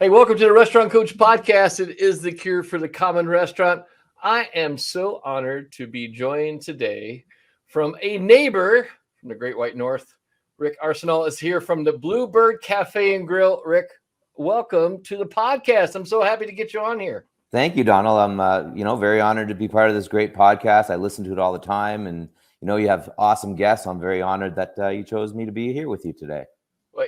Hey, welcome to the Restaurant Coach Podcast. It is the cure for the common restaurant. I am so honored to be joined today from a neighbor from the Great White North. Rick Arsenault is here from the Bluebird Cafe and Grill. Rick, welcome to the podcast. I'm so happy to get you on here. Thank you, Donald. I'm, very honored to be part of this great podcast. I listen to it all the time, and you have awesome guests. I'm very honored that you chose me to be here with you today. Well,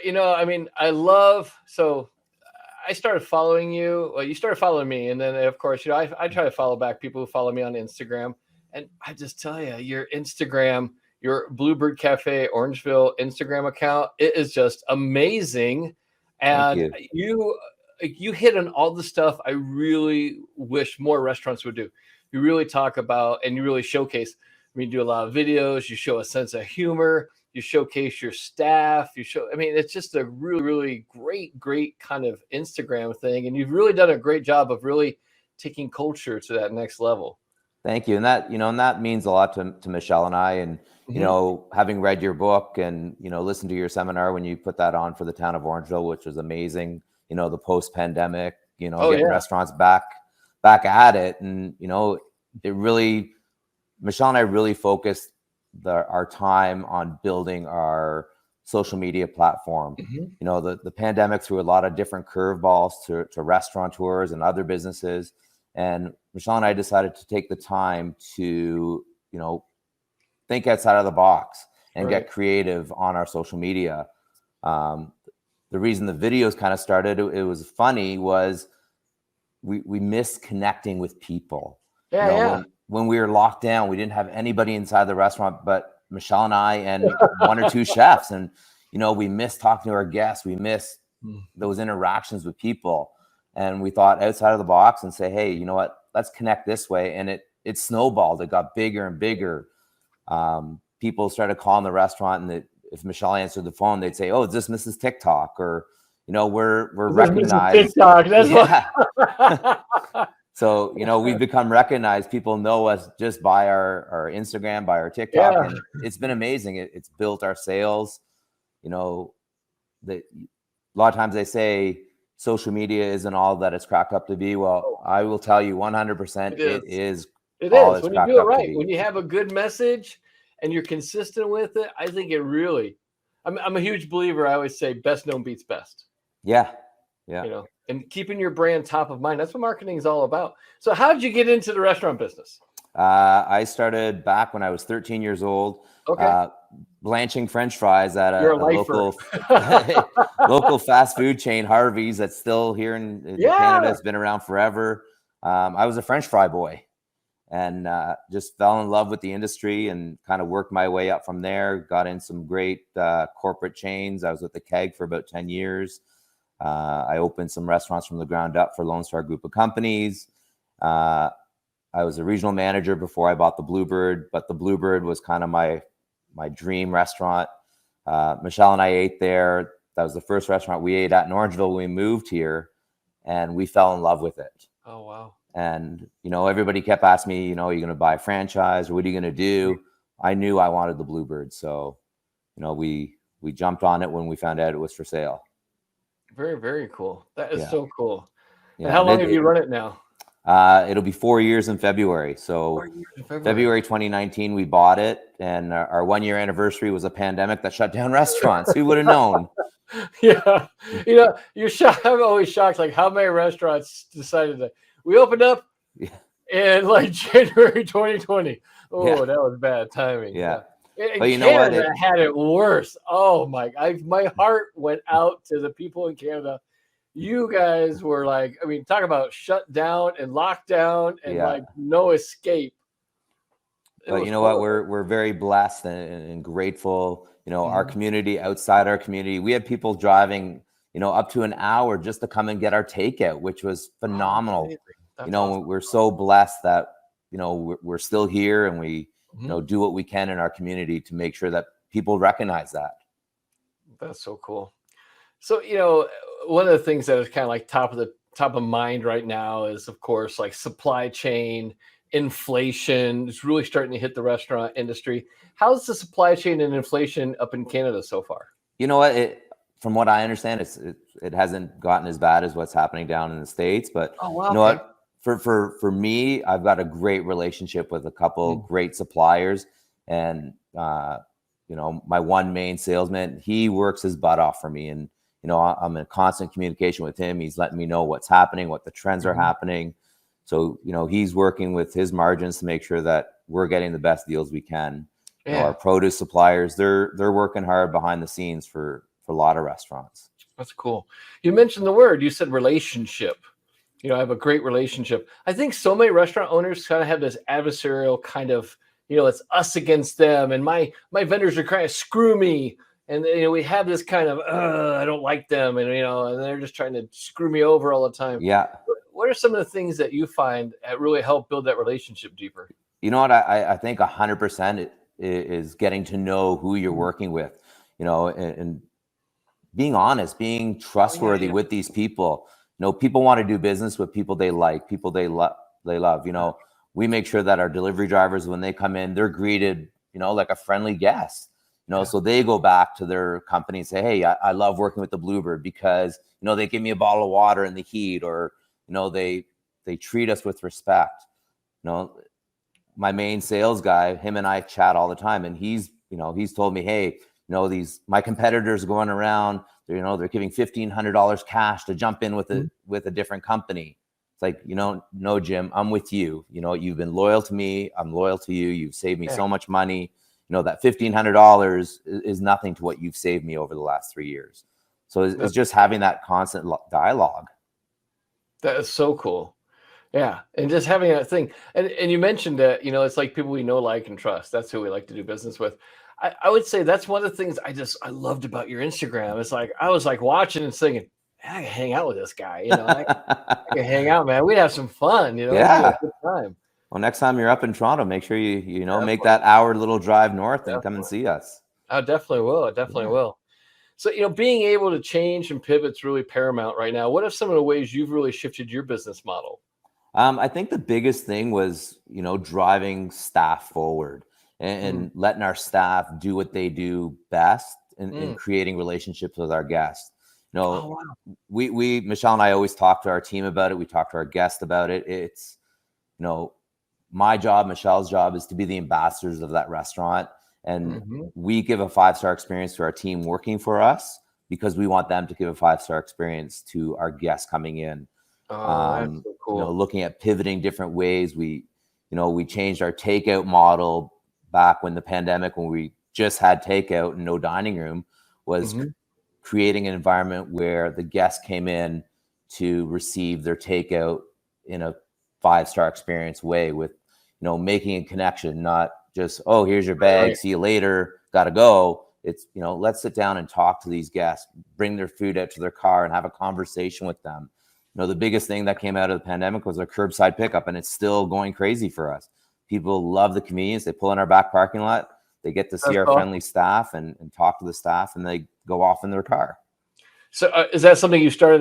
I started following you. Well, you started following me. And then, of course, I try to follow back people who follow me on Instagram. And I just tell you, your Instagram, your Bluebird Cafe Orangeville Instagram account, it is just amazing. And you hit on all the stuff I really wish more restaurants would do. You really talk about and you really showcase. You do a lot of videos. You show a sense of humor. You showcase your staff. It's just a really, really great kind of Instagram thing. And you've really done a great job of really taking culture to that next level. Thank you. And that means a lot to Michele and I, and, having read your book and, listened to your seminar when you put that on for the town of Orangeville, which was amazing, the post-pandemic, getting restaurants back at it. And, Michele and I really focused our time on building our social media platform. The pandemic threw a lot of different curveballs to restaurateurs and other businesses. And Michele and I decided to take the time to, think outside of the box and get creative on our social media. The reason the videos kind of started, it was funny, was we missed connecting with people. When we were locked down, we didn't have anybody inside the restaurant but Michele and I and one or two chefs. And, we missed talking to our guests. We missed those interactions with people. And we thought outside of the box and say, hey, you know what, let's connect this way. And it snowballed. It got bigger and bigger. People started calling the restaurant, and if Michele answered the phone, they'd say, oh, is this Mrs. TikTok? Or, we're recognized. TikTok, that's So, we've become recognized. People know us just by our Instagram, by our TikTok. And it's been amazing. It's built our sales. A lot of times they say social media isn't all that it's cracked up to be. Well, I will tell you 100% it is. It is. When you do it right, when you have a good message and you're consistent with it, I think it really, I'm a huge believer. I always say best known beats best. Yeah. And keeping your brand top of mind. That's what marketing is all about. So how did you get into the restaurant business? I started back when I was 13 years old, blanching French fries at a local local fast food chain, Harvey's, that's still here in Canada. It's been around forever. I was a French fry boy and just fell in love with the industry and kind of worked my way up from there. Got in some great corporate chains. I was with the Keg for about 10 years. I opened some restaurants from the ground up for Lone Star Group of companies. I was a regional manager before I bought the Bluebird, but the Bluebird was kind of my dream restaurant. Michele and I ate there. That was the first restaurant we ate at in Orangeville when we moved here, and we fell in love with it. Oh, wow. And, everybody kept asking me, are you going to buy a franchise or what are you going to do? I knew I wanted the Bluebird. So, we jumped on it when we found out it was for sale. Very, very cool. That is so cool. And how long have you run it now? It'll be 4 years in February. So February 2019, we bought it. And our 1 year anniversary was a pandemic that shut down restaurants. Who would have known? Yeah. You're shocked. I'm always shocked. Like how many restaurants decided that we opened up in like January 2020. Oh, that was bad timing. Yeah. But Canada had it worse. Oh my heart went out to the people in Canada. You guys were like, talk about shut down and lockdown and like no escape. But you know what? We're very blessed and grateful. Our community, outside our community, we had people driving, up to an hour just to come and get our takeout, which was phenomenal. Awesome. We're so blessed that, we're still here and we, do what we can in our community to make sure that people recognize that. That's so cool. So, one of the things that is kind of like top of mind right now is, of course, like supply chain, inflation. It's really starting to hit the restaurant industry. How's the supply chain and inflation up in Canada so far? You know what? From what I understand, it's it hasn't gotten as bad as what's happening down in the States. But Oh, wow. you know what? For me, I've got a great relationship with a couple great suppliers, and you know, my one main salesman, he works his butt off for me, and you know, I'm in constant communication with him. He's letting me know what's happening, what the trends are happening. So you know, he's working with his margins to make sure that we're getting the best deals we can. You know, our produce suppliers, they're working hard behind the scenes for a lot of restaurants. That's cool. You mentioned the word. You said relationship. You know, I have a great relationship. I think so many restaurant owners kind of have this adversarial kind of, you know, it's us against them, and my vendors are trying to screw me, and you know, we have this kind of I don't like them, and you know, and they're just trying to screw me over all the time. Yeah. What are some of the things that you find that really help build that relationship deeper? You know what? I think 100% is getting to know who you're working with, you know, and being honest, being trustworthy with these people. You know, people want to do business with people they like, people they love. You know, we make sure that our delivery drivers, when they come in, they're greeted, you know, like a friendly guest. You know, so they go back to their company and say, hey, I love working with the Bluebird because, you know, they give me a bottle of water in the heat, or, you know, they treat us with respect. You know, my main sales guy, him and I chat all the time, and he's told me, hey, you know, my competitors going around, they're giving $1,500 cash to jump in with a different company. It's like, you know, no, Jim, I'm with you. You know, you've been loyal to me. I'm loyal to you. You've saved me so much money. You know, that $1,500 is nothing to what you've saved me over the last 3 years. So it's just having that constant dialogue. That is so cool. Yeah. And just having that thing. And you mentioned that, you know, it's like people we know, like, and trust. That's who we like to do business with. I would say that's one of the things I loved about your Instagram. It's like, I was like watching and thinking, man, I can hang out with this guy. You know, I can hang out, man. We'd have some fun, you know, it'd be a good time. Well, next time you're up in Toronto, make sure you know, make that hour little drive north and come and see us. I definitely will. I definitely will. So, you know, being able to change and pivot is really paramount right now. What are some of the ways you've really shifted your business model? I think the biggest thing was, you know, driving staff forward and letting our staff do what they do best and creating relationships with our guests. You know, we Michelle and I always talk to our team about it. We talk to our guests about it. It's, you know, my job, Michelle's job is to be the ambassadors of that restaurant. And we give a 5-star experience to our team working for us because we want them to give a 5-star experience to our guests coming in. That's so cool. You know, looking at pivoting different ways. We changed our takeout model back when the pandemic, when we just had takeout and no dining room, was creating an environment where the guests came in to receive their takeout in a 5-star experience way, with, you know, making a connection, not just, oh, here's your bag, see you later, gotta go. It's, you know, let's sit down and talk to these guests, bring their food out to their car and have a conversation with them. You know, the biggest thing that came out of the pandemic was our curbside pickup, and it's still going crazy for us. People love the convenience. They pull in our back parking lot, they get to see our friendly staff and talk to the staff, and they go off in their car. So is that something you started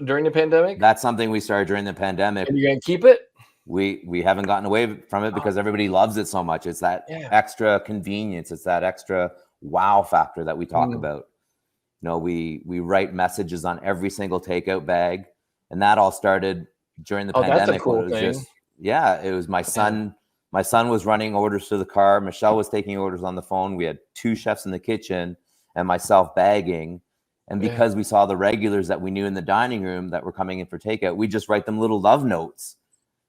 during the pandemic? That's something we started during the pandemic. And you're going to keep it? We haven't gotten away from it because everybody loves it so much. It's that extra convenience. It's that extra wow factor that we talk about. You know, we write messages on every single takeout bag. And that all started during the pandemic. That's a cool it was thing. It was my son. My son was running orders to the car. Michelle was taking orders on the phone. We had 2 chefs in the kitchen and myself bagging. And because we saw the regulars that we knew in the dining room that were coming in for takeout, we just write them little love notes.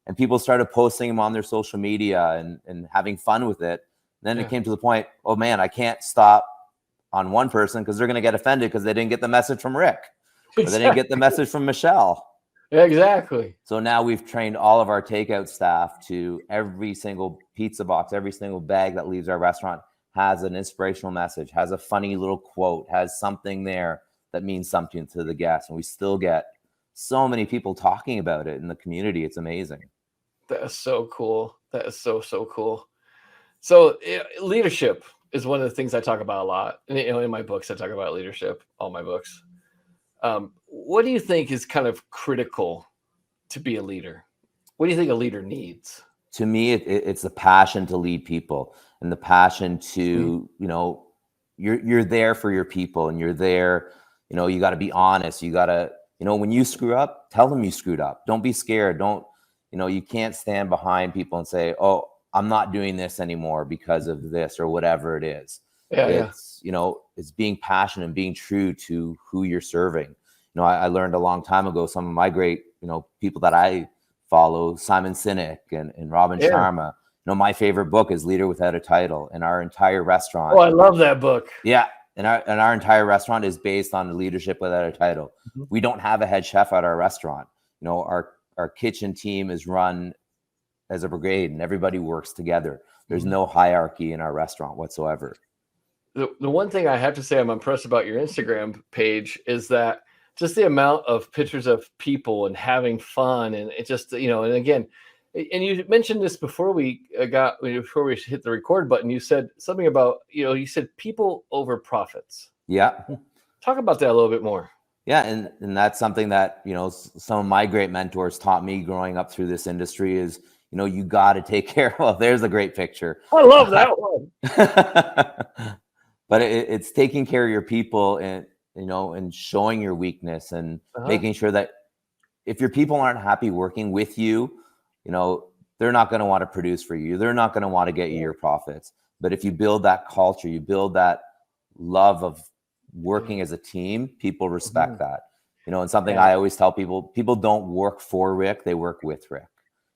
And people started posting them on their social media and having fun with it. And then it came to the point, oh man, I can't stop on one person because they're going to get offended because they didn't get the message from Rick. Or they didn't get the message from Michelle. Exactly. So now we've trained all of our takeout staff to every single pizza box, every single bag that leaves our restaurant has an inspirational message, has a funny little quote, has something there that means something to the guests. And we still get so many people talking about it in the community. It's amazing. That is so cool. That is so cool. So leadership is one of the things I talk about a lot. And, you know, in my books, I talk about leadership, all my books. What do you think is kind of critical to be a leader? What do you think a leader needs? To me, it's the passion to lead people and the passion to, you know, you're there for your people and you're there You got to be honest. You got to, when you screw up, tell them you screwed up. Don't be scared. You can't stand behind people and say, oh, I'm not doing this anymore because of this or whatever it is. Yeah. It's being passionate and being true to who you're serving. I learned a long time ago, some of my great, people that I follow, Simon Sinek and Robin Sharma. My favorite book is Leader Without a Title, and our entire restaurant. Oh, I love that book. Yeah. And our entire restaurant is based on leadership without a title. Mm-hmm. We don't have a head chef at our restaurant. Our kitchen team is run as a brigade, and everybody works together. There's no hierarchy in our restaurant whatsoever. The one thing I have to say I'm impressed about your Instagram page is that just the amount of pictures of people and having fun, and it just, and again, and you mentioned this before we hit the record button. You said something about, you said people over profits. Yeah. Talk about that a little bit more. Yeah. And that's something that, some of my great mentors taught me growing up through this industry is, you got to take care. Well, there's a great picture. I love that one. But it's taking care of your people and, and showing your weakness and making sure that if your people aren't happy working with you, they're not going to want to produce for you. They're not going to want to get you your profits. But if you build that culture, you build that love of working as a team, people respect that. And something I always tell people don't work for Rick, they work with Rick.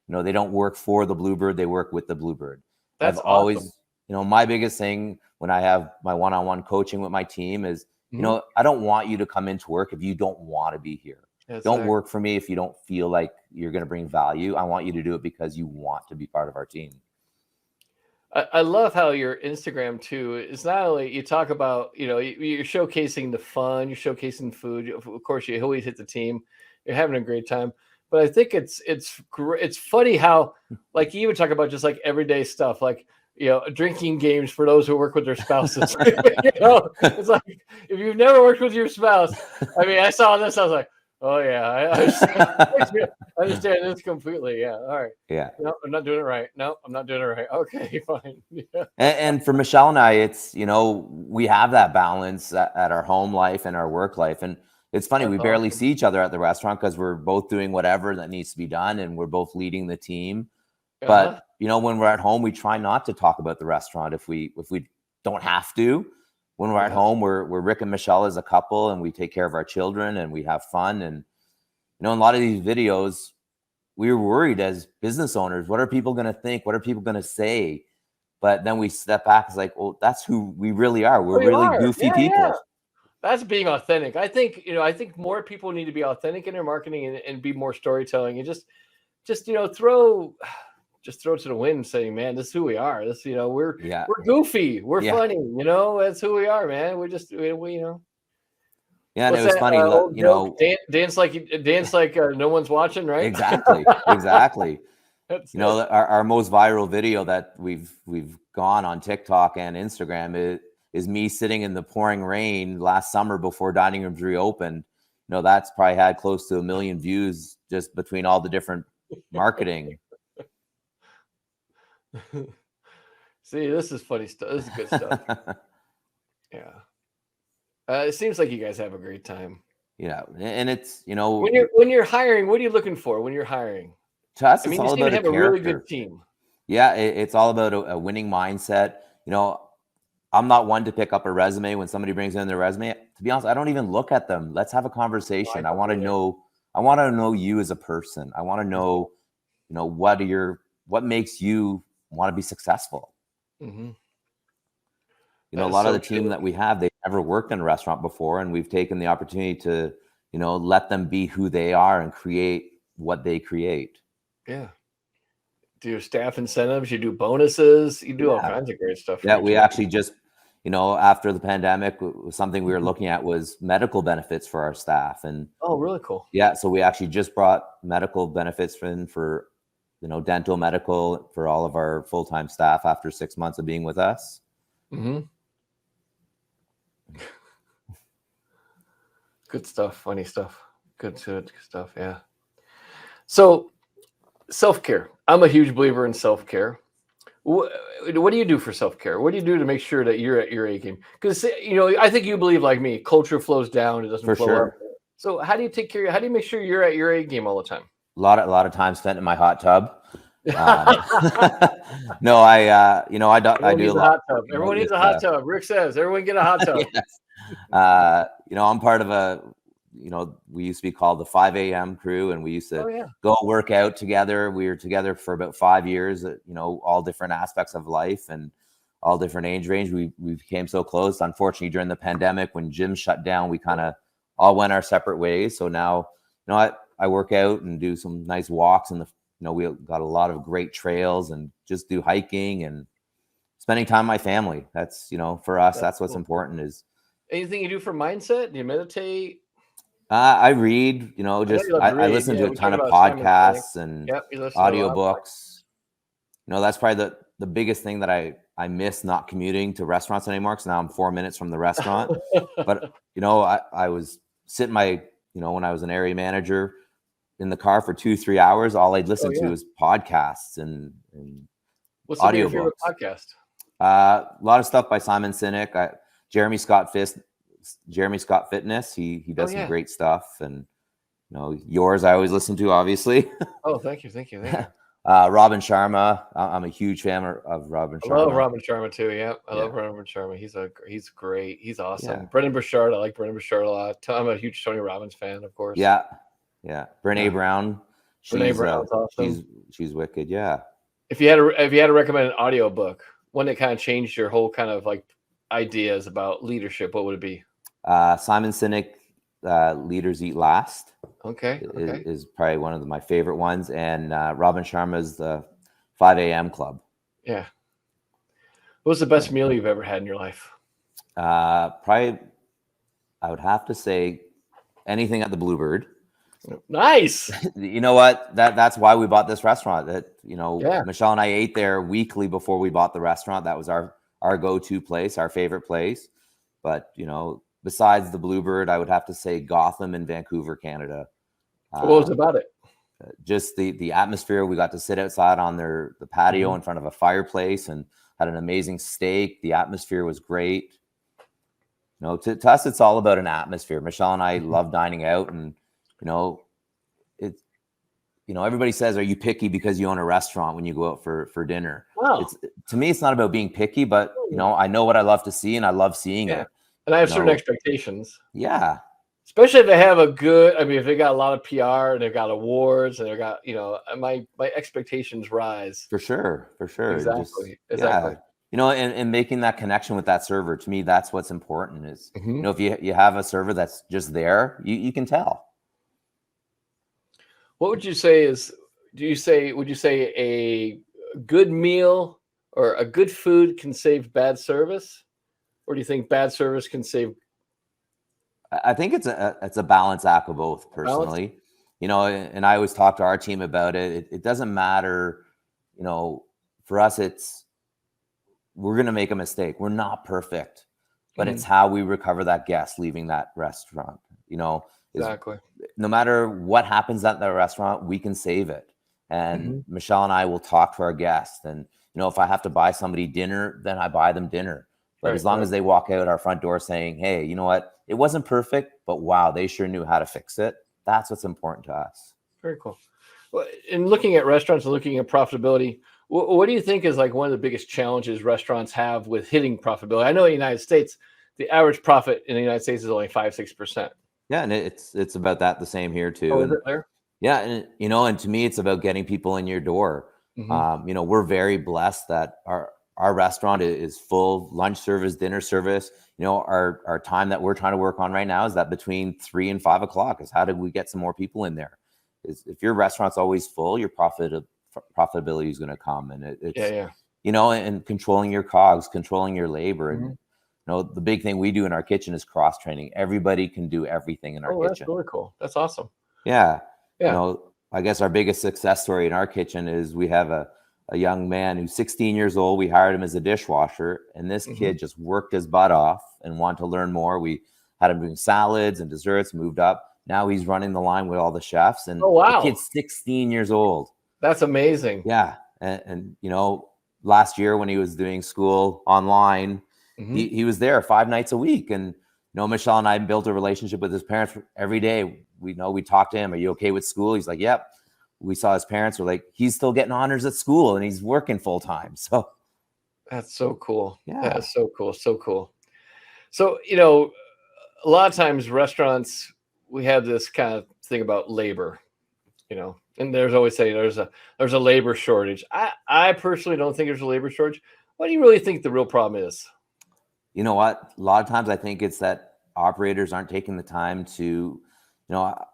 They don't work for the Bluebird, they work with the Bluebird. That's I've always, awesome. My biggest thing when I have my one-on-one coaching with my team is, I don't want you to come into work if you don't want to be here. Don't work for me if you don't feel like you're going to bring value. I want you to do it because you want to be part of our team. I love how your Instagram too is not only you talk about, you're showcasing the fun, you're showcasing food. Of course, you always hit the team. You're having a great time. But I think it's funny how, like, you even talk about just like everyday stuff, like, drinking games for those who work with their spouses. It's like, if you've never worked with your spouse, I mean, I saw this, I was like, oh yeah, I understand this completely. Yeah. All right. Yeah. No, I'm not doing it right. No, I'm not doing it right. Okay, fine. Yeah. And for Michele and I, it's, we have that balance at our home life and our work life. And it's funny, we barely see each other at the restaurant because we're both doing whatever that needs to be done. And we're both leading the team. But, when we're at home, we try not to talk about the restaurant if we don't have to. When we're at home, we're Rick and Michele as a couple, and we take care of our children and we have fun. And, in a lot of these videos, we were worried as business owners, what are people going to think? What are people going to say? But then we step back. It's like, well, that's who we really are. We're really goofy people. Yeah. That's being authentic. I think, I think more people need to be authentic in their marketing and be more storytelling and just throw to the wind saying, man, this is who we are. This, we're goofy. We're funny, that's who we are, man. We're just, Yeah. And it was funny, dance like no one's watching, right? Exactly. Our most viral video that we've gone on TikTok and Instagram is me sitting in the pouring rain last summer before dining rooms reopened. That's probably had close to 1 million views just between all the different marketing. See, this is funny stuff. This is good stuff. Yeah. It seems like you guys have a great time. Yeah. And it's, when you're hiring, what are you looking for when you're hiring? To us, it's all about a character. A really good team. Yeah. It's all about a winning mindset. I'm not one to pick up a resume when somebody brings in their resume. To be honest, I don't even look at them. Let's have a conversation. I want to know you as a person. I want to know, what makes you want to be successful. A lot of the team that we have, they never worked in a restaurant before, and we've taken the opportunity to, let them be who they are and create what they create. Yeah. Do your staff incentives, you do bonuses, you do all kinds of great stuff. Yeah, we actually just, after the pandemic, something we were looking at was medical benefits for our staff. And oh, really cool. Yeah, so we actually just brought medical benefits in for dental, medical for all of our full-time staff after 6 months of being with us. Good stuff, funny stuff, good stuff. Yeah. So self-care. I'm a huge believer in self-care. What do you do for self-care? What do you do to make sure that you're at your A game? Because I think you believe like me, culture flows down, it doesn't For flow up. sure. So how do you take care? How do you make sure you're at your A game all the time? A lot of time spent in my hot tub. Um, no, I Everyone do a needs a lot. hot tub. Everyone needs a hot tub. Rick says, everyone get a hot tub. Yes. I'm part of we used to be called the 5 a.m. crew, and we used to Oh yeah. go work out together. We were together for about 5 years, all different aspects of life and all different age range. We became so close. Unfortunately, during the pandemic, when gyms shut down, we kind of all went our separate ways. So now, I work out and do some nice walks, and we got a lot of great trails and just do hiking and spending time with my family. That's, for us, that's what's cool. important. Is Anything you do for mindset? Do you meditate? I read, I listen to a We ton talked of about Simon Sinek. podcasts and Yep, you listen to a lot of audiobooks. That's probably the biggest thing that I miss not commuting to restaurants anymore, because now I'm 4 minutes from the restaurant. But, I was sitting when I was an area manager in the car for 2-3 hours, all I'd listen to was podcasts and What's some of your audiobooks. favorite podcast? A lot of stuff by Simon Sinek, Jeremy Scott Fitness. He does some great stuff, and yours I always listen to, obviously. Oh, thank you. Robin Sharma. I'm a huge fan of Robin Sharma. I love Robin Sharma too. Yeah, I love Robin Sharma. He's great. He's awesome. Yeah. Brendan Burchard. I like Brendan Burchard a lot. I'm a huge Tony Robbins fan, of course. Yeah. Brene Brown. Brene Brown's awesome. She's wicked. Yeah. If you had to recommend an audio book, one that kind of changed your whole kind of like ideas about leadership, what would it be? Simon Sinek, Leaders Eat Last. Okay. Is probably one of my favorite ones, and Robin Sharma's the 5 a.m. Club. Yeah. What's the best meal you've ever had in your life? Probably, I would have to say anything at the Bluebird. Nice. You know what? That's why we bought this restaurant. Michelle and I ate there weekly before we bought the restaurant. That was our go-to place, our favorite place. But besides the Bluebird, I would have to say Gotham in Vancouver, Canada. What was about it? Just the atmosphere. We got to sit outside on the patio in front of a fireplace and had an amazing steak. The atmosphere was great. To us, it's all about an atmosphere. Michelle and I love dining out, and everybody says, "Are you picky because you own a restaurant when you go out for dinner?" Wow. To me, it's not about being picky, but I know what I love to see, and I love seeing it. And I have certain expectations. Yeah. Especially if they have if they got a lot of PR and they've got awards and they've got, my expectations rise. For sure. Exactly. Yeah. And making that connection with that server, to me, that's what's important is, if you have a server that's just there, you can tell. What would you say would you say a good meal or a good food can save bad service? Or do you think bad service can save? I think it's a balance act of both, personally. And I always talk to our team about it. It doesn't matter, for us, we're going to make a mistake. We're not perfect, but it's how we recover that guest leaving that restaurant. Exactly. No matter what happens at the restaurant, we can save it. And Michelle and I will talk to our guests. And, if I have to buy somebody dinner, then I buy them dinner. But as long as they walk out our front door saying, "Hey, you know what? It wasn't perfect, but wow, they sure knew how to fix it." That's what's important to us. Very cool. Well, in looking at restaurants and looking at profitability, what do you think is like one of the biggest challenges restaurants have with hitting profitability? I know in the United States, the average profit in the United States is only 5-6%. Yeah, and it's about that the same here too. Oh, is it there? Yeah, and and to me, it's about getting people in your door. We're very blessed that our restaurant is full, lunch service, dinner service. Our time that we're trying to work on right now is that between 3 and 5 o'clock is how do we get some more people in there? If your restaurant's always full, your profitability is going to come, and it's and controlling your cogs, controlling your labor, and the big thing we do in our kitchen is cross training. Everybody can do everything in our kitchen. That's really cool. That's awesome. Yeah. I guess our biggest success story in our kitchen is we have a young man who's 16 years old. We hired him as a dishwasher, and this kid just worked his butt off and wanted to learn more. We had him doing salads and desserts, moved up. Now he's running the line with all the chefs, and the kid's 16 years old. That's amazing. Yeah. And last year when he was doing school online, he was there 5 nights a week. And, Michelle and I built a relationship with his parents every day. We talked to him. Are you okay with school? He's like, yep. We saw his parents were like, he's still getting honors at school and he's working full time. So that's so cool. Yeah. That's so cool. So cool. So, a lot of times restaurants, we have this kind of thing about labor, and there's always say there's a labor shortage. I personally don't think there's a labor shortage. What do you really think the real problem is? You know what? A lot of times I think it's that operators aren't taking the time to,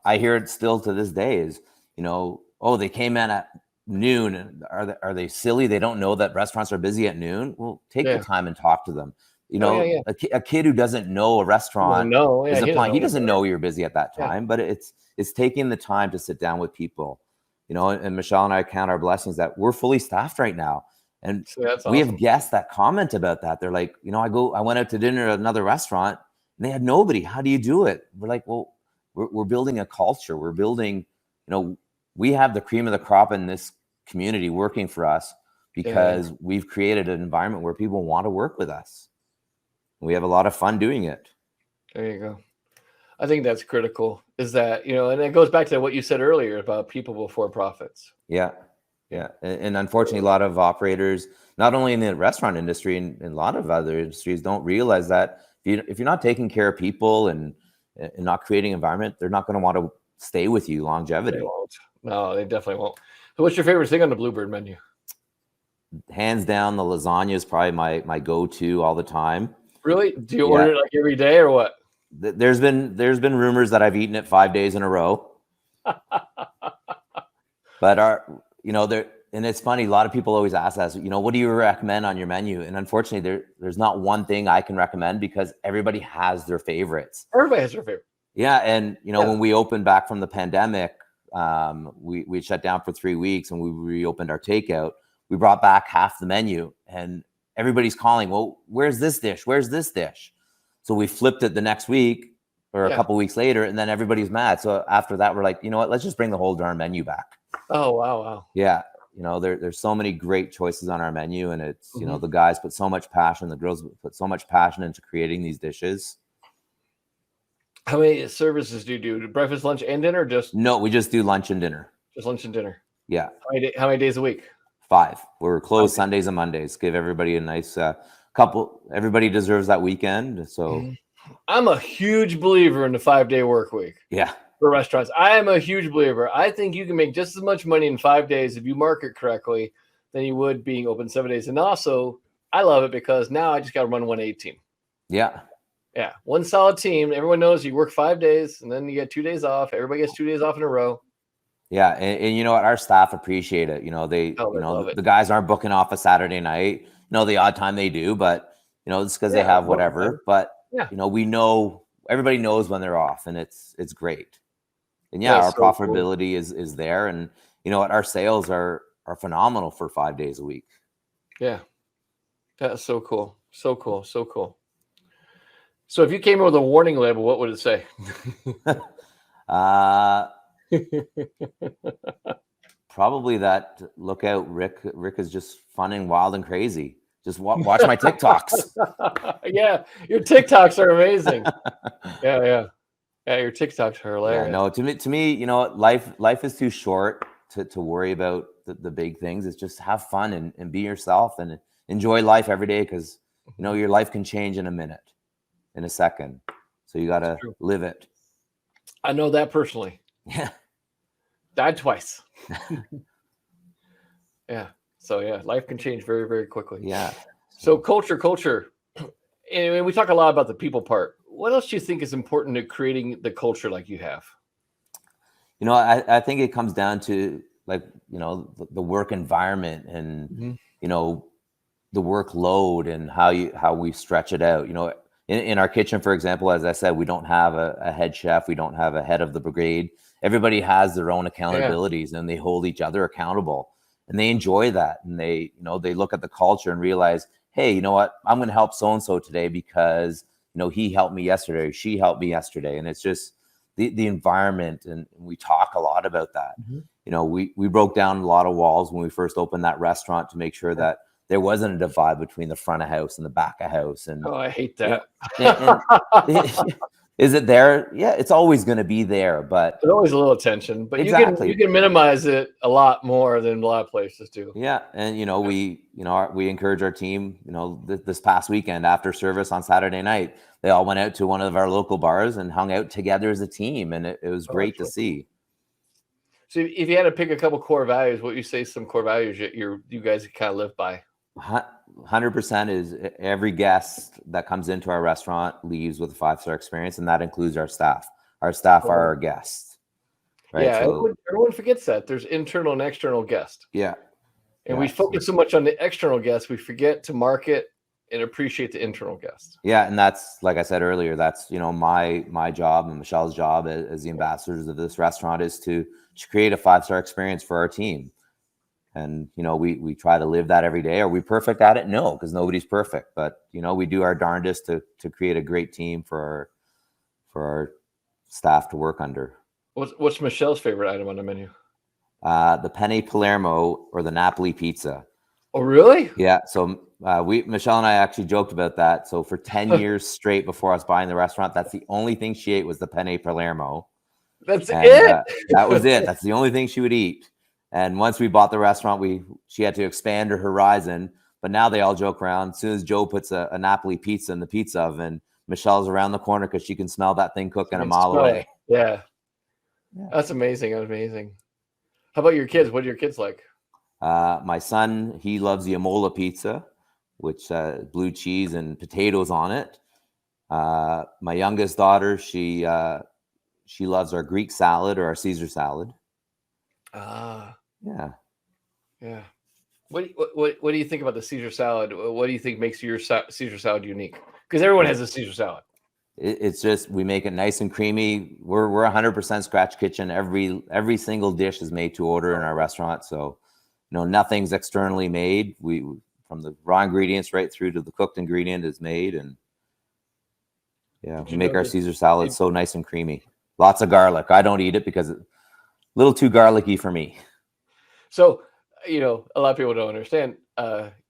I hear it still to this day is, oh, they came in at noon. And are they silly? They don't know that restaurants are busy at noon. Well, take the time and talk to them. A kid who doesn't know a restaurant is applying. He doesn't know you're busy at that time, but it's taking the time to sit down with people, and Michelle and I count our blessings that we're fully staffed right now. And we have guests that comment about that. They're like, I went out to dinner at another restaurant and they had nobody. How do you do it? We're like, well, we're building a culture. We're building, we have the cream of the crop in this community working for us because we've created an environment where people want to work with us. We have a lot of fun doing it. There you go. I think that's critical, is that, and it goes back to what you said earlier about people before profits. Yeah. Yeah. And unfortunately, a lot of operators, not only in the restaurant industry and a lot of other industries, don't realize that if you're not taking care of people and not creating an environment, they're not going to want to stay with you longevity. They won't. No, they definitely won't. So what's your favorite thing on the Bluebird menu? Hands down, the lasagna is probably my go-to all the time. Really? Do you order it like every day or what? There's been rumors that I've eaten it 5 days in a row. But and it's funny, a lot of people always ask us, what do you recommend on your menu? And unfortunately, there's not one thing I can recommend because everybody has their favorites. Everybody has their favorite. Yeah. And, when we opened back from the pandemic, we shut down for 3 weeks and we reopened our takeout. We brought back half the menu and everybody's calling, well, where's this dish? Where's this dish? So we flipped it the next week or a couple weeks later, and then everybody's mad. So after that, we're like, you know what? Let's just bring the whole darn menu back. Oh, wow. Yeah. There's so many great choices on our menu, and it's, the guys put so much passion, the girls put so much passion into creating these dishes. How many services do you do? Breakfast, lunch, and dinner? Or just No, we just do lunch and dinner. Just lunch and dinner. Yeah. How many days a week? 5. We're closed Sundays and Mondays. Give everybody a nice couple. Everybody deserves that weekend. So I'm a huge believer in the 5-day work week. Yeah. For restaurants. I am a huge believer. I think you can make just as much money in 5 days if you market correctly than you would being open 7 days. And also, I love it because now I just got to run 1-8 team. Yeah. Yeah. One solid team. Everyone knows you work 5 days and then you get 2 days off. Everybody gets 2 days off in a row. Yeah. And you know what? Our staff appreciate it. The guys aren't booking off a Saturday night. The odd time they do, but, it's because they have whatever. But, we know everybody knows when they're off and it's great. And our profitability is there. And our sales are phenomenal for 5 days a week. Yeah. That's so cool. So cool. So cool. So if you came in with a warning label, what would it say? Probably that, look out, Rick is just fun and wild and crazy. Just watch my TikToks. Yeah. Your TikToks are amazing. Yeah. Yeah, your TikToks are hilarious. Yeah, no, to me, life is too short to worry about the big things. It's just have fun and be yourself and enjoy life every day because, your life can change in a minute, in a second. So you got to live it. I know that personally. Yeah. Died twice. Yeah. So, life can change very, very quickly. Yeah. So culture. And we talk a lot about the people part. What else do you think is important to creating the culture like you have? I think it comes down to the work environment and, the workload and how we stretch it out. In our kitchen, for example, as I said, we don't have a head chef. We don't have a head of the brigade. Everybody has their own accountabilities and they hold each other accountable and they enjoy that. And they look at the culture and realize, hey, you know what? I'm going to help so-and-so today because, he helped me yesterday, or she helped me yesterday. And it's just the environment. And we talk a lot about that. We broke down a lot of walls when we first opened that restaurant to make sure that there wasn't a divide between the front of house and the back of house. And I hate that. Is it there? Yeah, it's always going to be there, but there's always a little tension. But exactly. you can minimize it a lot more than a lot of places do. Yeah, and we encourage our team. This past weekend after service on Saturday night, they all went out to one of our local bars and hung out together as a team, and it was great to see. So, if you had to pick a couple core values, what you say some core values you guys kind of live by? 100% is every guest that comes into our restaurant leaves with a 5-star experience, and that includes our staff. Our staff are our guests. Right? Yeah, so, everyone forgets that there's internal and external guests. Yeah, and we focus so much on the external guests, we forget to market and appreciate the internal guests. Yeah, and that's, like I said earlier, that's my job and Michelle's job as the ambassadors of this restaurant is to create a 5-star experience for our team. And, we try to live that every day. Are we perfect at it? No, because nobody's perfect. But, we do our darndest to create a great team for our staff to work under. What's Michelle's favorite item on the menu? The penne Palermo or the Napoli pizza. Oh, really? Yeah. So Michelle and I actually joked about that. So for 10 years straight before us buying the restaurant, that's the only thing she ate was the penne Palermo. That's it? That was it. That's the only thing she would eat. And once we bought the restaurant, she had to expand her horizon. But now they all joke around. As soon as Joe puts a Napoli pizza in the pizza oven, Michelle's around the corner because she can smell that thing cooking a mile away. Yeah. That's amazing. That's amazing. How about your kids? What do your kids like? My son, he loves the Amola pizza, which blue cheese and potatoes on it. My youngest daughter, she loves our Greek salad or our Caesar salad. Yeah. What do you think about the Caesar salad? What do you think makes your Caesar salad unique? Because everyone has a Caesar salad. It's just, we make it nice and creamy. We're 100% scratch kitchen. Every single dish is made to order in our restaurant. So, nothing's externally made. We, from the raw ingredients right through to the cooked ingredient is made. And we make our Caesar salad so nice and creamy. Lots of garlic. I don't eat it because it's a little too garlicky for me. So, a lot of people don't understand.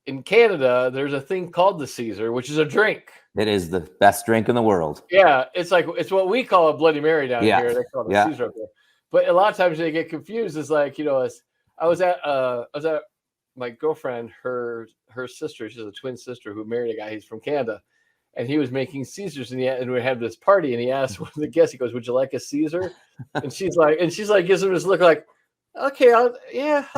In Canada, there's a thing called the Caesar, which is a drink. It is the best drink in the world. Yeah, it's what we call a Bloody Mary down here. They call it a Caesar up there. But a lot of times they get confused. It's like, I was at my girlfriend, her sister. She's a twin sister who married a guy. He's from Canada, and he was making Caesars, and we had this party, and he asked one of the guests. He goes, "Would you like a Caesar?" And she's like, gives him this look like, "Okay, I'll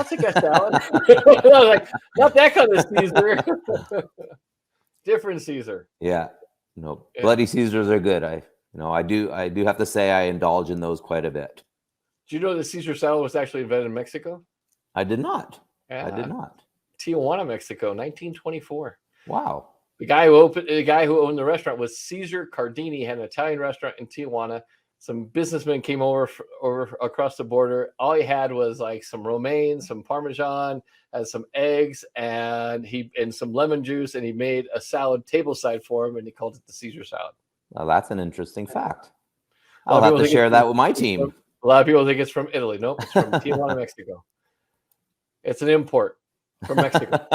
take a salad." I was like, "Not that kind of Caesar." Different Caesar. Yeah. Bloody Caesars are good. I do have to say I indulge in those quite a bit. Do you know the Caesar salad was actually invented in Mexico? I did not. Yeah. I did not. Tijuana, Mexico, 1924. Wow. The guy who owned the restaurant was Cesar Cardini. He had an Italian restaurant in Tijuana. Some businessmen came over across the border. All he had was like some romaine, some Parmesan, and some eggs, and some lemon juice, and he made a salad tableside for him, and he called it the Caesar salad. Well, that's an interesting fact. I'll have to share that with my team. A lot of people think it's from Italy. Nope, it's from Tijuana, Mexico. It's an import from Mexico.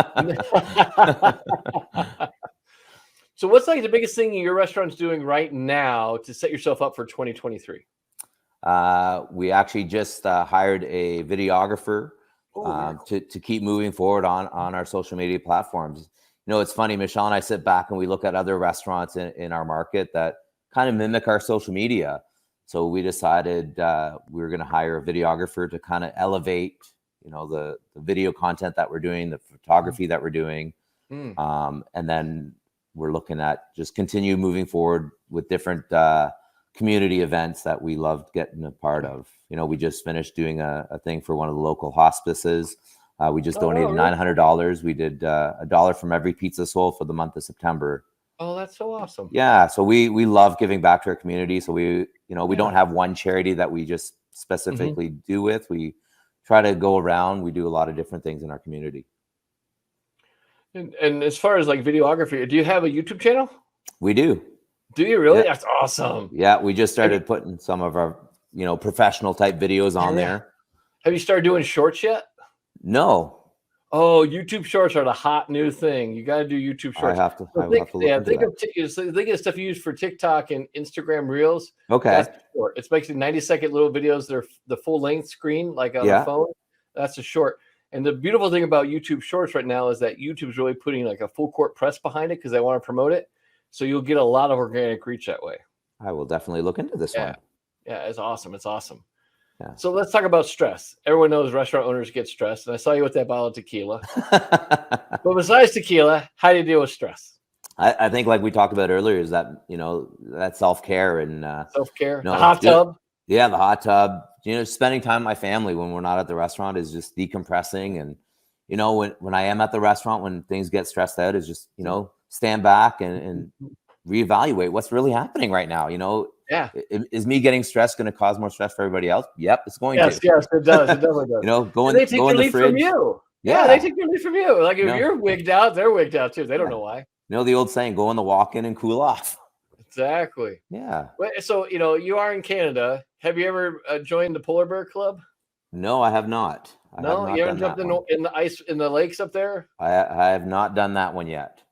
So what's like the biggest thing your restaurant's doing right now to set yourself up for 2023? We actually just hired a videographer to keep moving forward on our social media platforms. It's funny, Michelle and I sit back and we look at other restaurants in our market that kind of mimic our social media. So we decided we were going to hire a videographer to kind of elevate, the video content that we're doing, the photography that we're doing. And then we're looking at just continue moving forward with different community events that we loved getting a part of. We just finished doing a thing for one of the local hospices. We just donated $900. We did $1 from every pizza sold for the month of September. Oh, that's so awesome. Yeah. So we love giving back to our community. So we don't have one charity that we just specifically do with. We try to go around. We do a lot of different things in our community. And as far as like videography, do you have a YouTube channel? We do. Do you really? Yeah. That's awesome. Yeah, we just started putting some of our, professional type videos on there. Have you started doing shorts yet? No. Oh, YouTube Shorts are the hot new thing. You got to do YouTube Shorts. I will have to look into that. Think of stuff you use for TikTok and Instagram Reels. Okay. That's short. It's basically 90-second little videos. They're the full length screen, like on a phone. That's a short. And the beautiful thing about YouTube Shorts right now is that YouTube's really putting like a full court press behind it because they want to promote it. So you'll get a lot of organic reach that way. I will definitely look into this one. Yeah, it's awesome. It's awesome. Yeah. So let's talk about stress. Everyone knows restaurant owners get stressed, and I saw you with that bottle of tequila. But besides tequila, how do you deal with stress? I think, like we talked about earlier, is that that self-care and self-care, the hot tub. Yeah, the hot tub. Spending time with my family when we're not at the restaurant is just decompressing. And when I am at the restaurant, when things get stressed out, is just stand back and reevaluate what's really happening right now. Yeah. Is me getting stressed going to cause more stress for everybody else? Yep, it's going to. Yes, it does. It definitely does. They take their lead from you. Yeah, they take their lead from you. Like if you're wigged out, they're wigged out too. They don't know why. The old saying, go in the walk-in and cool off. Exactly. Yeah. So, you are in Canada. Have you ever joined the Polar Bear Club? No, I have not. You haven't jumped in the ice in the lakes up there? I have not done that one yet.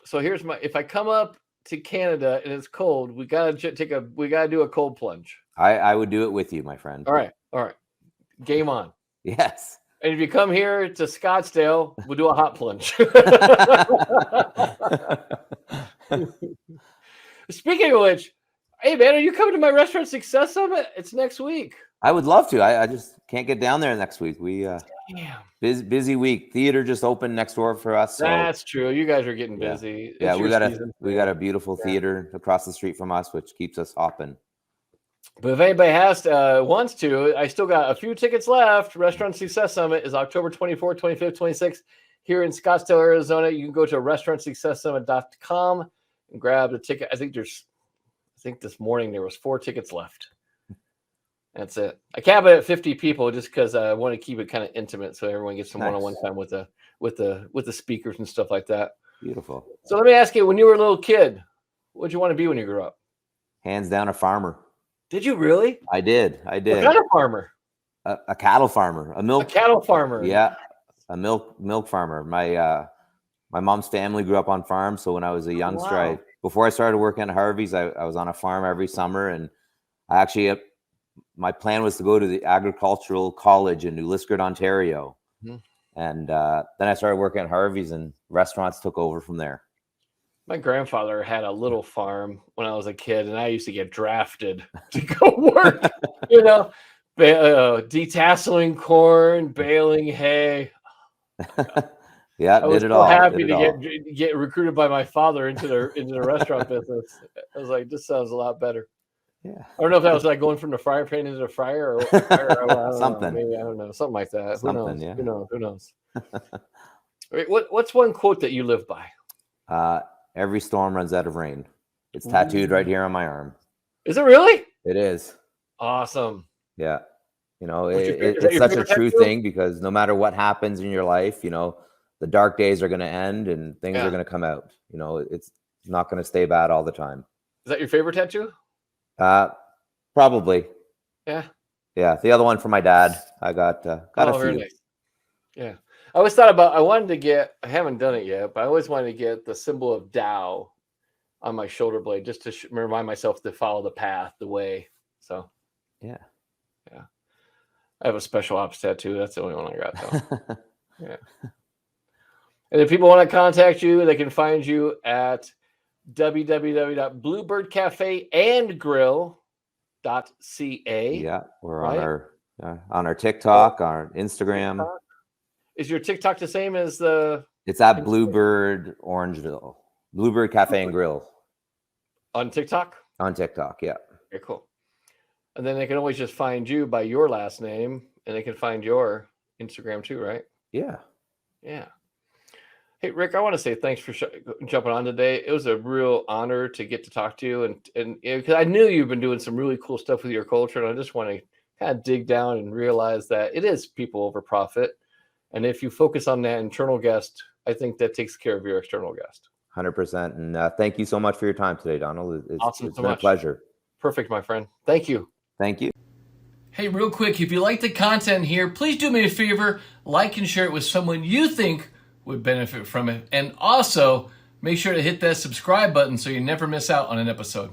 So here's if I come up to Canada and it's cold, we gotta do a cold plunge. I would do it with you, my friend. All right. Game on. Yes. And if you come here to Scottsdale, we'll do a hot plunge. Speaking of which, hey man, are you coming to my Restaurant Success Summit? It's next week. I would love to. I just can't get down there next week. We busy week. Theater just opened next door for us. So. That's true. You guys are getting busy. Yeah, we got a beautiful theater across the street from us, which keeps us hopping. But if anybody wants to, I still got a few tickets left. Restaurant Success Summit is October 24th, 25th, 26th here in Scottsdale, Arizona. You can go to restaurantsuccesssummit.com and grab the ticket. I think this morning there was 4 tickets left. That's it. I cap it at 50 people just because I want to keep it kind of intimate, so everyone gets some one-on-one time with the speakers and stuff like that. Beautiful. So let me ask you: when you were a little kid, what did you want to be when you grew up? Hands down, a farmer. Did you really? I did. What kind of farmer? A cattle farmer. A cattle farmer. Yeah, a milk farmer. My mom's family grew up on farms, so when I was a youngster, before I started working at Harvey's, I was on a farm every summer, and I actually. My plan was to go to the agricultural college in New Liskeard, Ontario. Mm-hmm. And then I started working at Harvey's and restaurants took over from there. My grandfather had a little farm when I was a kid, and I used to get drafted to go work, detasseling corn, baling hay. Yeah, I was so happy to get recruited by my father into the restaurant business. I was like, this sounds a lot better. Yeah. I don't know if that was like going from the fryer pan into the fryer or something. Maybe I don't know, something like that. Something, Who knows? Who knows? What's one quote that you live by? Every storm runs out of rain. It's tattooed right here on my arm. Is it really? It is. Awesome. Yeah. It's such a true thing because no matter what happens in your life, the dark days are going to end and things are going to come out. It's not going to stay bad all the time. Is that your favorite tattoo? Probably. Yeah. The other one from my dad. I got a few. Very nice. Yeah. I always thought I wanted to get, I haven't done it yet, but I always wanted to get the symbol of Tao on my shoulder blade just to remind myself to follow the path, the way. So. Yeah. I have a special ops tattoo. That's the only one I got though. Yeah. And if people want to contact you, they can find you at www.bluebird.cafeandgrill.ca. Yeah, we're on our TikTok, our Instagram. TikTok. Is your TikTok the same as the? It's at Bluebird Orangeville, Bluebird Cafe and Grill. On TikTok. On TikTok, yeah. Okay, cool. And then they can always just find you by your last name, and they can find your Instagram too, right? Yeah. Yeah. Hey, Rick, I want to say thanks for jumping on today. It was a real honor to get to talk to you. And because I knew you've been doing some really cool stuff with your culture. And I just want to kind of dig down and realize that it is people over profit. And if you focus on that internal guest, I think that takes care of your external guest. 100%. And thank you so much for your time today, Donald. It's awesome. It's been a pleasure. Perfect, my friend. Thank you. Thank you. Hey, real quick, if you like the content here, please do me a favor, like and share it with someone you think would benefit from it. And also, make sure to hit that subscribe button so you never miss out on an episode.